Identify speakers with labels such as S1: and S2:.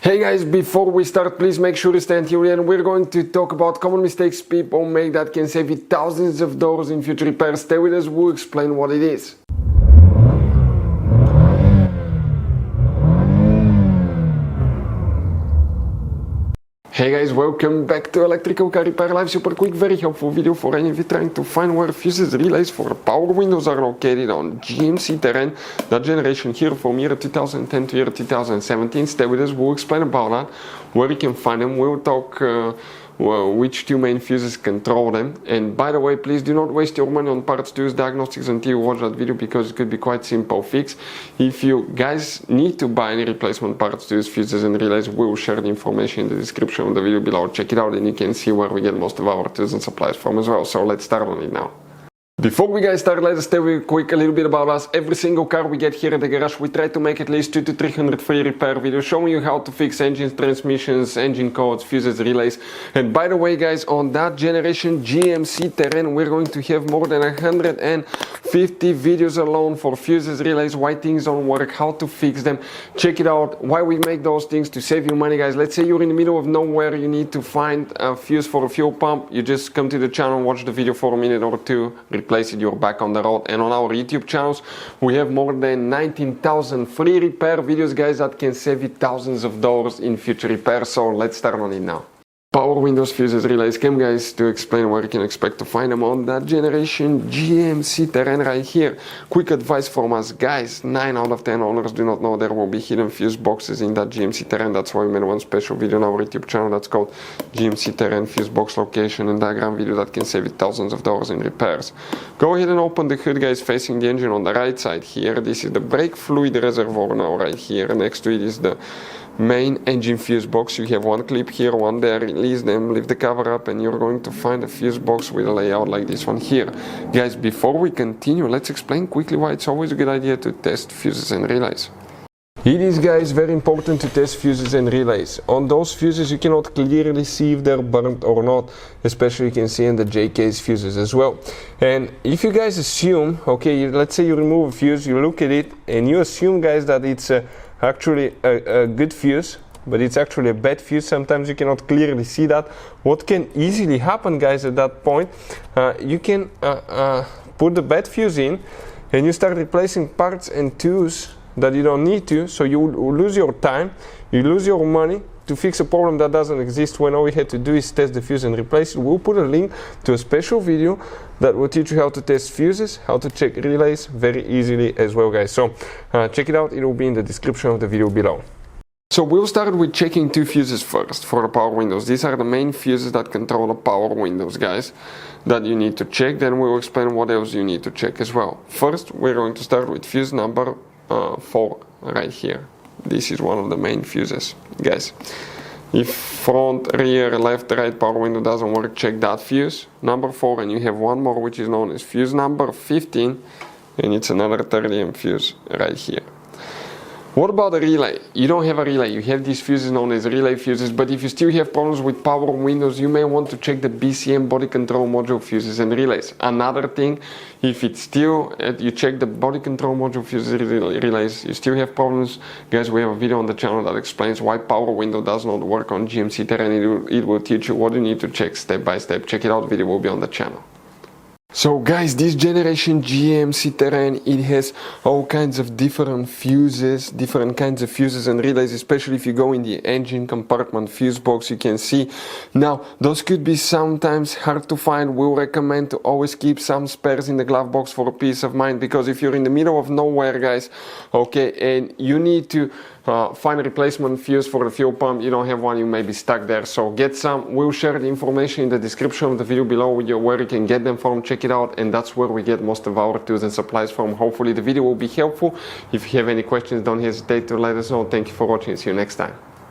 S1: Hey guys, before we start, please make sure to stay until the end. We're going to talk about common mistakes people make that can save you thousands of dollars in future repairs. Stay with us, we'll explain what it is. Hey guys, welcome back to Electrical Car Repair Live. Super quick, very helpful video for any of you trying to find where fuses relays for power windows are located on GMC Terrain. That generation here from year 2010 to year 2017. Stay with us, we'll explain about that, where you can find them. We'll talk which two main fuses control them. And by the way, please do not waste your money on parts to use diagnostics until you watch that video, because it could be quite simple fix. If you guys need to buy any replacement parts to use fuses and relays, we will share the information in the description of the video below. Check it out and you can see where we get most of our tools and supplies from as well. So let's start on it now. Before we guys start, let us tell you quick a little bit about us. Every single car we get here at the garage, we try to make at least 200 to 300 free repair videos showing you how to fix engines, transmissions, engine codes, fuses, relays. And by the way guys, on that generation GMC Terrain, we're going to have more than 150 videos alone for fuses, relays, why things don't work, how to fix them. Check it out, why we make those things to save you money guys. Let's say you're in the middle of nowhere, you need to find a fuse for a fuel pump. You just come to the channel, watch the video for a minute or two, replace it, you're back on the road. And on our YouTube channels we have more than 19,000 free repair videos guys that can save you thousands of dollars in future repairs. So let's start on it now. Power windows, fuses, relays, came guys to explain where you can expect to find them on that generation GMC Terrain right here. Quick advice from us guys, 9 out of 10 owners do not know there will be hidden fuse boxes in that GMC Terrain. That's why we made one special video on our YouTube channel that's called GMC Terrain Fuse Box Location and Diagram video that can save you thousands of dollars in repairs. Go ahead and open the hood guys, facing the engine on the right side here. This is the brake fluid reservoir now right here. Next to it is the main engine fuse box. You have one clip here, one there. Release them, lift the cover up, and you're going to find a fuse box with a layout like this one here. Guys, before we continue, let's explain quickly why it's always a good idea to test fuses and relays. It is guys very important to test fuses and relays. On those fuses you cannot clearly see if they're burnt or not, especially you can see in the JK's fuses as well. And if you guys assume, okay, let's say you remove a fuse, you look at it and you assume guys that it's actually a good fuse, but it's actually a bad fuse. Sometimes you cannot clearly see that. What can easily happen guys at that point, you can put the bad fuse in and you start replacing parts and tools that you don't need to, so you will lose your time, you lose your money to fix a problem that doesn't exist, when all we had to do is test the fuse and replace it. We'll put a link to a special video that will teach you how to test fuses, how to check relays very easily as well guys. So check it out, it will be in the description of the video below. So we'll start with checking two fuses first for the power windows. These are the main fuses that control the power windows guys that you need to check. Then we'll explain what else you need to check as well. First we're going to start with fuse number 4 right here. This is one of the main fuses guys. If front, rear, left, right power window doesn't work, check that fuse number 4, and you have one more which is known as fuse number 15, and it's another 30 fuse right here. What about a relay? You don't have a relay, you have these fuses known as relay fuses, but if you still have problems with power windows, you may want to check the BCM body control module fuses and relays. Another thing, if it's still, you check the body control module fuses relays, you still have problems, guys, we have a video on the channel that explains why power window does not work on GMC Terrain. It will teach you what you need to check step by step. Check it out, video will be on the channel. So guys, this generation GMC Terrain, it has all kinds of different fuses, different kinds of fuses and relays, especially if you go in the engine compartment fuse box, you can see. Now, those could be sometimes hard to find. We'll recommend to always keep some spares in the glove box for peace of mind, because if you're in the middle of nowhere guys, okay, and you need to find a replacement fuse for the fuel pump, you don't have one, you may be stuck there. So get some. We'll share the information in the description of the video below where you can get them from. Check it out, and that's where we get most of our tools and supplies from. Hopefully the video will be helpful. If you have any questions, don't hesitate to let us know. Thank you for watching, see you next time.